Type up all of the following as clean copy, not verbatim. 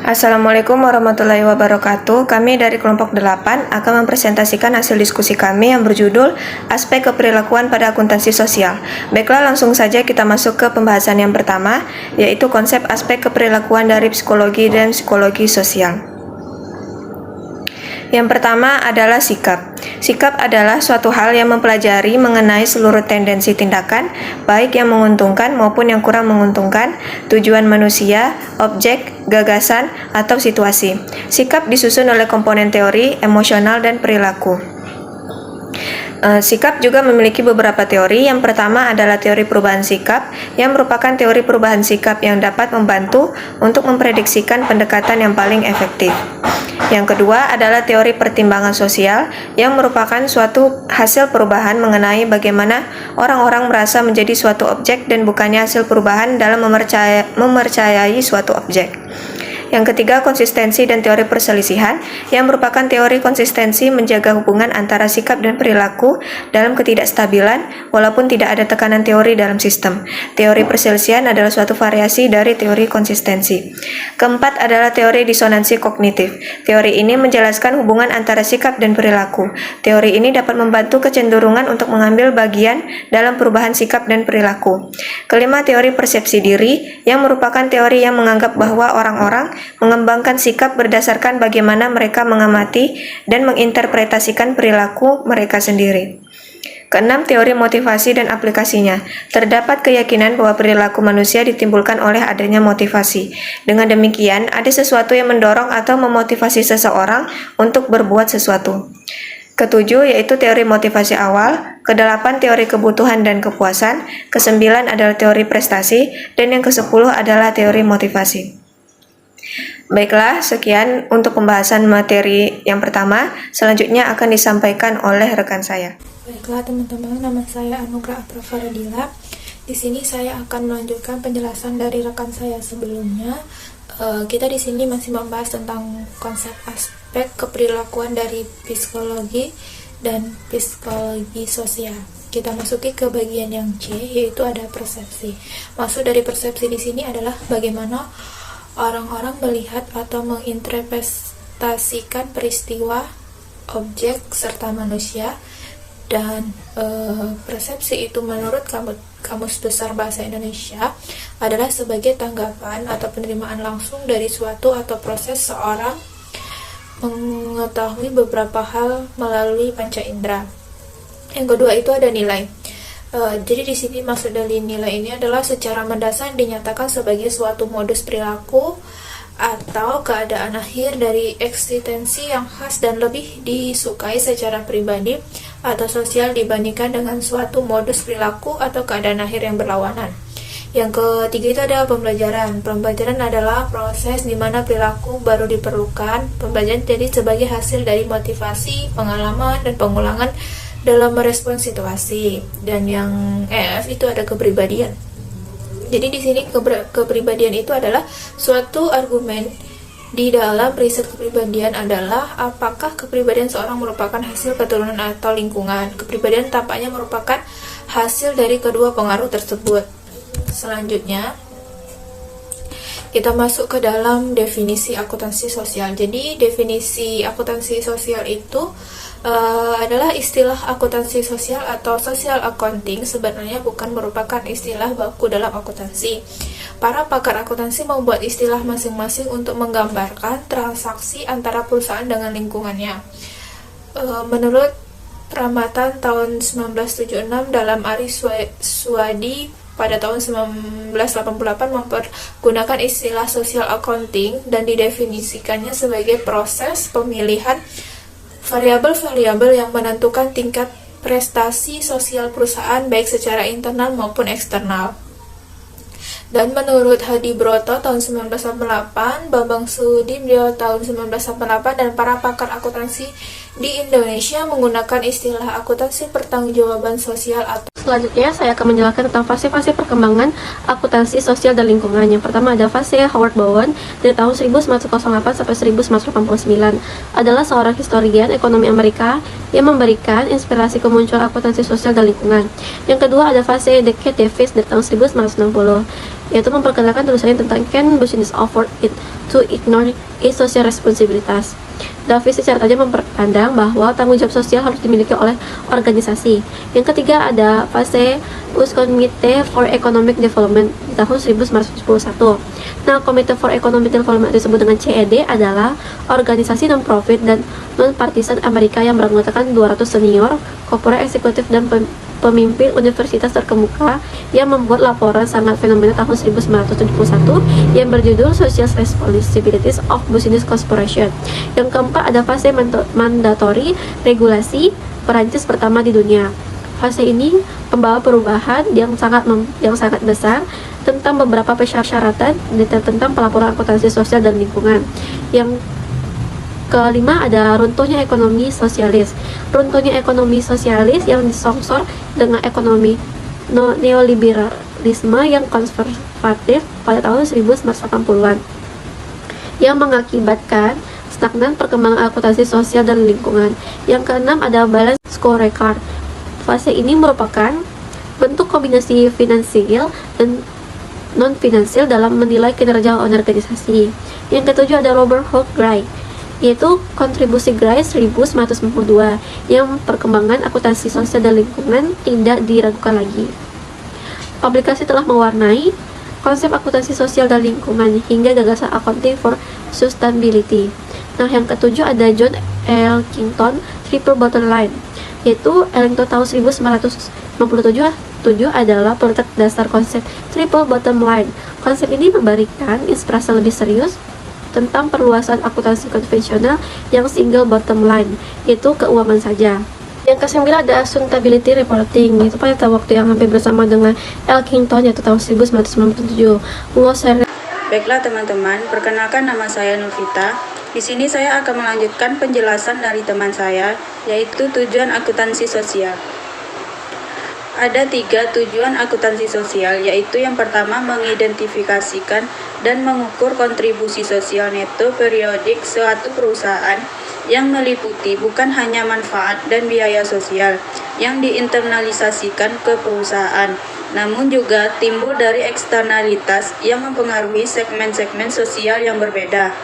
Assalamualaikum warahmatullahi wabarakatuh. Kami dari kelompok 8 akan mempresentasikan hasil diskusi kami yang berjudul Aspek Keperilakuan pada Akuntansi Sosial. Baiklah, langsung saja kita masuk ke pembahasan yang pertama, yaitu konsep aspek keperilakuan dari psikologi dan psikologi sosial. Yang pertama adalah sikap. Sikap adalah suatu hal yang mempelajari mengenai seluruh tendensi tindakan, baik yang menguntungkan maupun yang kurang menguntungkan, tujuan manusia, objek, gagasan, atau situasi. Sikap disusun oleh komponen teori, emosional, dan perilaku. Sikap juga memiliki beberapa teori. Yang pertama adalah teori perubahan sikap, yang merupakan teori perubahan sikap yang dapat membantu untuk memprediksikan pendekatan yang paling efektif. Yang kedua adalah teori pertimbangan sosial, yang merupakan suatu hasil perubahan mengenai bagaimana orang-orang merasa menjadi suatu objek dan bukannya hasil perubahan dalam mempercayai suatu objek. Yang ketiga, konsistensi dan teori perselisihan, yang merupakan teori konsistensi menjaga hubungan antara sikap dan perilaku dalam ketidakstabilan, walaupun tidak ada tekanan teori dalam sistem. Teori perselisihan adalah suatu variasi dari teori konsistensi. Keempat adalah teori disonansi kognitif. Teori ini menjelaskan hubungan antara sikap dan perilaku. Teori ini dapat membantu kecenderungan untuk mengambil bagian dalam perubahan sikap dan perilaku. Kelima, teori persepsi diri, yang merupakan teori yang menganggap bahwa orang-orang mengembangkan sikap berdasarkan bagaimana mereka mengamati dan menginterpretasikan perilaku mereka sendiri. Keenam, teori motivasi dan aplikasinya. Terdapat keyakinan bahwa perilaku manusia ditimbulkan oleh adanya motivasi. Dengan demikian, ada sesuatu yang mendorong atau memotivasi seseorang untuk berbuat sesuatu. Ketujuh, yaitu teori motivasi awal. Kedelapan, teori kebutuhan dan kepuasan. Kesembilan adalah teori prestasi. Dan yang kesepuluh adalah teori motivasi. Baiklah, sekian untuk pembahasan materi yang pertama. Selanjutnya akan disampaikan oleh rekan saya. Baiklah teman-teman, nama saya Anugrah Aprafaradila. Di sini saya akan melanjutkan penjelasan dari rekan saya sebelumnya. Kita di sini masih membahas tentang konsep aspek keperilakuan dari psikologi dan psikologi sosial. Kita masuki ke bagian yang C, yaitu ada persepsi. Maksud dari persepsi di sini adalah bagaimana orang-orang melihat atau menginterpretasikan peristiwa, objek, serta manusia. Dan persepsi itu menurut Kamus Besar Bahasa Indonesia adalah sebagai tanggapan atau penerimaan langsung dari suatu atau proses seorang mengetahui beberapa hal melalui panca indera. Yang kedua itu ada nilai. Jadi di sini maksud dari nilai ini adalah secara mendasar dinyatakan sebagai suatu modus perilaku atau keadaan akhir dari eksistensi yang khas dan lebih disukai secara pribadi atau sosial dibandingkan dengan suatu modus perilaku atau keadaan akhir yang berlawanan. Yang ketiga itu ada pembelajaran. Pembelajaran adalah proses di mana perilaku baru diperlukan. Pembelajaran jadi sebagai hasil dari motivasi, pengalaman, dan pengulangan dalam merespons situasi. Dan yang F itu ada kepribadian. Jadi di sini kepribadian itu adalah suatu argumen di dalam riset kepribadian adalah apakah kepribadian seorang merupakan hasil keturunan atau lingkungan. Kepribadian tampaknya merupakan hasil dari kedua pengaruh tersebut. Selanjutnya kita masuk ke dalam definisi akuntansi sosial. Jadi definisi akuntansi sosial itu adalah istilah akuntansi sosial atau social accounting sebenarnya bukan merupakan istilah baku dalam akuntansi. Para pakar akuntansi membuat istilah masing-masing untuk menggambarkan transaksi antara perusahaan dengan lingkungannya. Menurut Peramatan tahun 1976 dalam Ari Suwadi pada tahun 1988 mempergunakan istilah social accounting dan didefinisikannya sebagai proses pemilihan variabel-variabel yang menentukan tingkat prestasi sosial perusahaan baik secara internal maupun eksternal. Dan menurut Hadi Broto tahun 1988, Bambang Sudibyo tahun 1988, dan para pakar akuntansi di Indonesia menggunakan istilah akuntansi pertanggungjawaban sosial atau. Selanjutnya, saya akan menjelaskan tentang fase-fase perkembangan akuntansi sosial dan lingkungan. Yang pertama ada fase Howard Bowen dari tahun 1908 sampai 1989. Adalah seorang historian ekonomi Amerika yang memberikan inspirasi kemunculan akuntansi sosial dan lingkungan. Yang kedua ada fase Decade Davis dari tahun 1960. yaitu memperkenalkan tulisannya tentang can business afford it to ignore its social responsibilities. Davis secara tajam memperpandang bahwa tanggung jawab sosial harus dimiliki oleh organisasi. Yang ketiga ada fase Committee for Economic Development di tahun 1911. Nah, Committee for Economic Development disebut dengan CED adalah organisasi non-profit dan non-partisan Amerika yang beranggotakan 200 senior, corporate eksekutif dan pemimpin universitas terkemuka yang membuat laporan sangat fenomena tahun 1971 yang berjudul Social Responsibilities of Business Corporation. Yang keempat ada fase mandatory regulasi Perancis pertama di dunia. Fase ini membawa perubahan yang sangat besar tentang beberapa persyaratan detail tentang pelaporan akuntansi sosial dan lingkungan. Yang kelima ada runtuhnya ekonomi sosialis. Runtuhnya ekonomi sosialis yang disongsor dengan ekonomi neoliberalisme yang konservatif pada tahun 1980-an yang mengakibatkan stagnan perkembangan akuntansi sosial dan lingkungan. Yang keenam ada balance scorecard. Fase ini merupakan bentuk kombinasi finansial dan non-finansial dalam menilai kinerja organisasi. Yang ketujuh ada Robert Hooke Gray, yaitu kontribusi Gray 1992 yang perkembangan akuntansi sosial dan lingkungan tidak diragukan lagi. Publikasi telah mewarnai konsep akuntansi sosial dan lingkungan hingga gagasan accounting for sustainability. Nah, yang ketujuh ada John Elkington Triple Bottom Line, yaitu Elkington tahun 1997 adalah proyek dasar konsep Triple Bottom Line. Konsep ini memberikan inspirasi lebih serius tentang perluasan akuntansi konvensional yang single bottom line, yaitu keuangan saja. Yang kesembilan ada sustainability reporting, itu pada waktu yang hampir bersama dengan Elkington, yaitu tahun 1997. Baiklah teman-teman, perkenalkan nama saya Novita. Di sini saya akan melanjutkan penjelasan dari teman saya, yaitu tujuan akuntansi sosial. Ada 3 tujuan akuntansi sosial, yaitu yang pertama mengidentifikasikan dan mengukur kontribusi sosial neto periodik suatu perusahaan yang meliputi bukan hanya manfaat dan biaya sosial yang diinternalisasikan ke perusahaan, namun juga timbul dari eksternalitas yang mempengaruhi segmen-segmen sosial yang berbeda.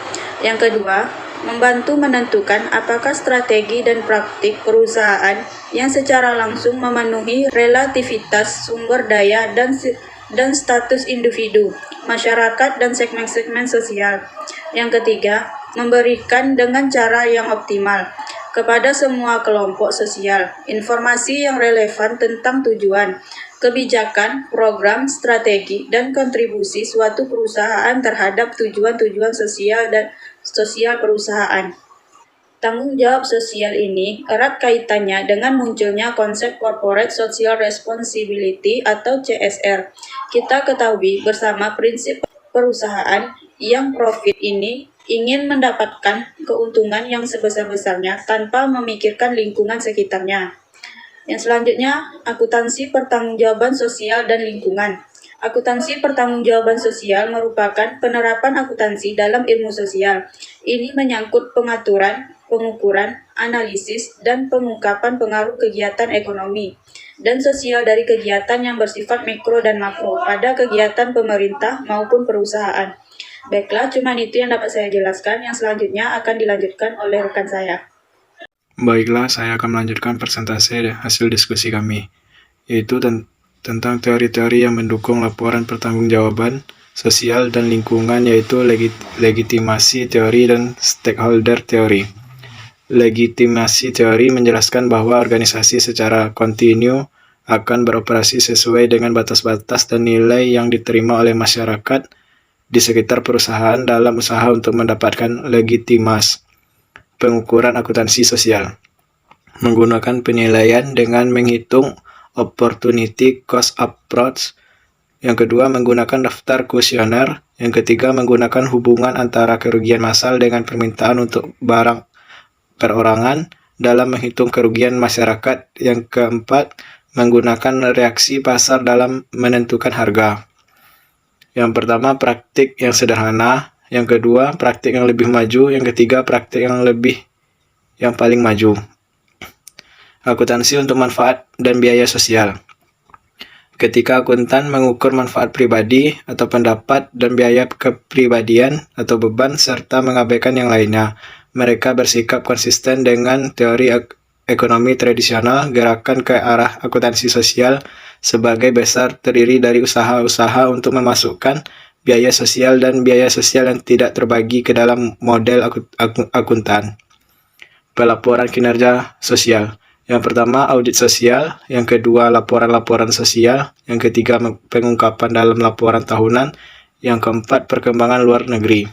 Yang kedua, membantu menentukan apakah strategi dan praktik perusahaan yang secara langsung memenuhi relativitas sumber daya dan status individu, masyarakat, dan segmen-segmen sosial. Yang ketiga, memberikan dengan cara yang optimal kepada semua kelompok sosial informasi yang relevan tentang tujuan, kebijakan, program, strategi, dan kontribusi suatu perusahaan terhadap tujuan-tujuan sosial perusahaan. Tanggung jawab sosial ini erat kaitannya dengan munculnya konsep Corporate Social Responsibility atau CSR. Kita ketahui bersama prinsip perusahaan yang profit ini ingin mendapatkan keuntungan yang sebesar-besarnya tanpa memikirkan lingkungan sekitarnya. Yang selanjutnya, akuntansi pertanggungjawaban sosial dan lingkungan. Akuntansi pertanggungjawaban sosial merupakan penerapan akuntansi dalam ilmu sosial. Ini menyangkut pengaturan, pengukuran, analisis, dan pengungkapan pengaruh kegiatan ekonomi dan sosial dari kegiatan yang bersifat mikro dan makro pada kegiatan pemerintah maupun perusahaan. Baiklah, cuma itu yang dapat saya jelaskan. Yang selanjutnya akan dilanjutkan oleh rekan saya. Baiklah, saya akan melanjutkan presentasi hasil diskusi kami, yaitu tentang teori-teori yang mendukung laporan pertanggungjawaban sosial dan lingkungan, yaitu legitimasi teori dan stakeholder teori. Legitimasi teori menjelaskan bahwa organisasi secara kontinu akan beroperasi sesuai dengan batas-batas dan nilai yang diterima oleh masyarakat di sekitar perusahaan dalam usaha untuk mendapatkan legitimas. Pengukuran akuntansi sosial menggunakan penilaian dengan menghitung opportunity cost approach. Yang kedua, menggunakan daftar kuesioner. Yang ketiga, menggunakan hubungan antara kerugian massal dengan permintaan untuk barang perorangan dalam menghitung kerugian masyarakat. Yang keempat, menggunakan reaksi pasar dalam menentukan harga. Yang pertama, praktik yang sederhana. Yang kedua, praktik yang lebih maju. Yang ketiga, praktik yang paling maju. Akuntansi untuk manfaat dan biaya sosial. Ketika akuntan mengukur manfaat pribadi atau pendapat dan biaya kepribadian atau beban serta mengabaikan yang lainnya, mereka bersikap konsisten dengan teori ekonomi tradisional. Gerakan ke arah akuntansi sosial sebagai besar terdiri dari usaha-usaha untuk memasukkan biaya sosial dan biaya sosial yang tidak terbagi ke dalam model akuntan. Pelaporan kinerja sosial. Yang pertama, audit sosial. Yang kedua, laporan-laporan sosial. Yang ketiga, pengungkapan dalam laporan tahunan. Yang keempat, perkembangan luar negeri.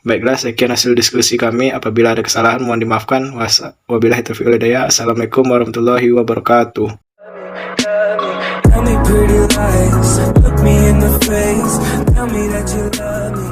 Baiklah, sekian hasil diskusi kami. Apabila ada kesalahan, mohon dimaafkan. Wabillahi taufiq wal hidayah. Assalamualaikum warahmatullahi wabarakatuh. Tell me pretty lies, look me in the face, tell me that you love me.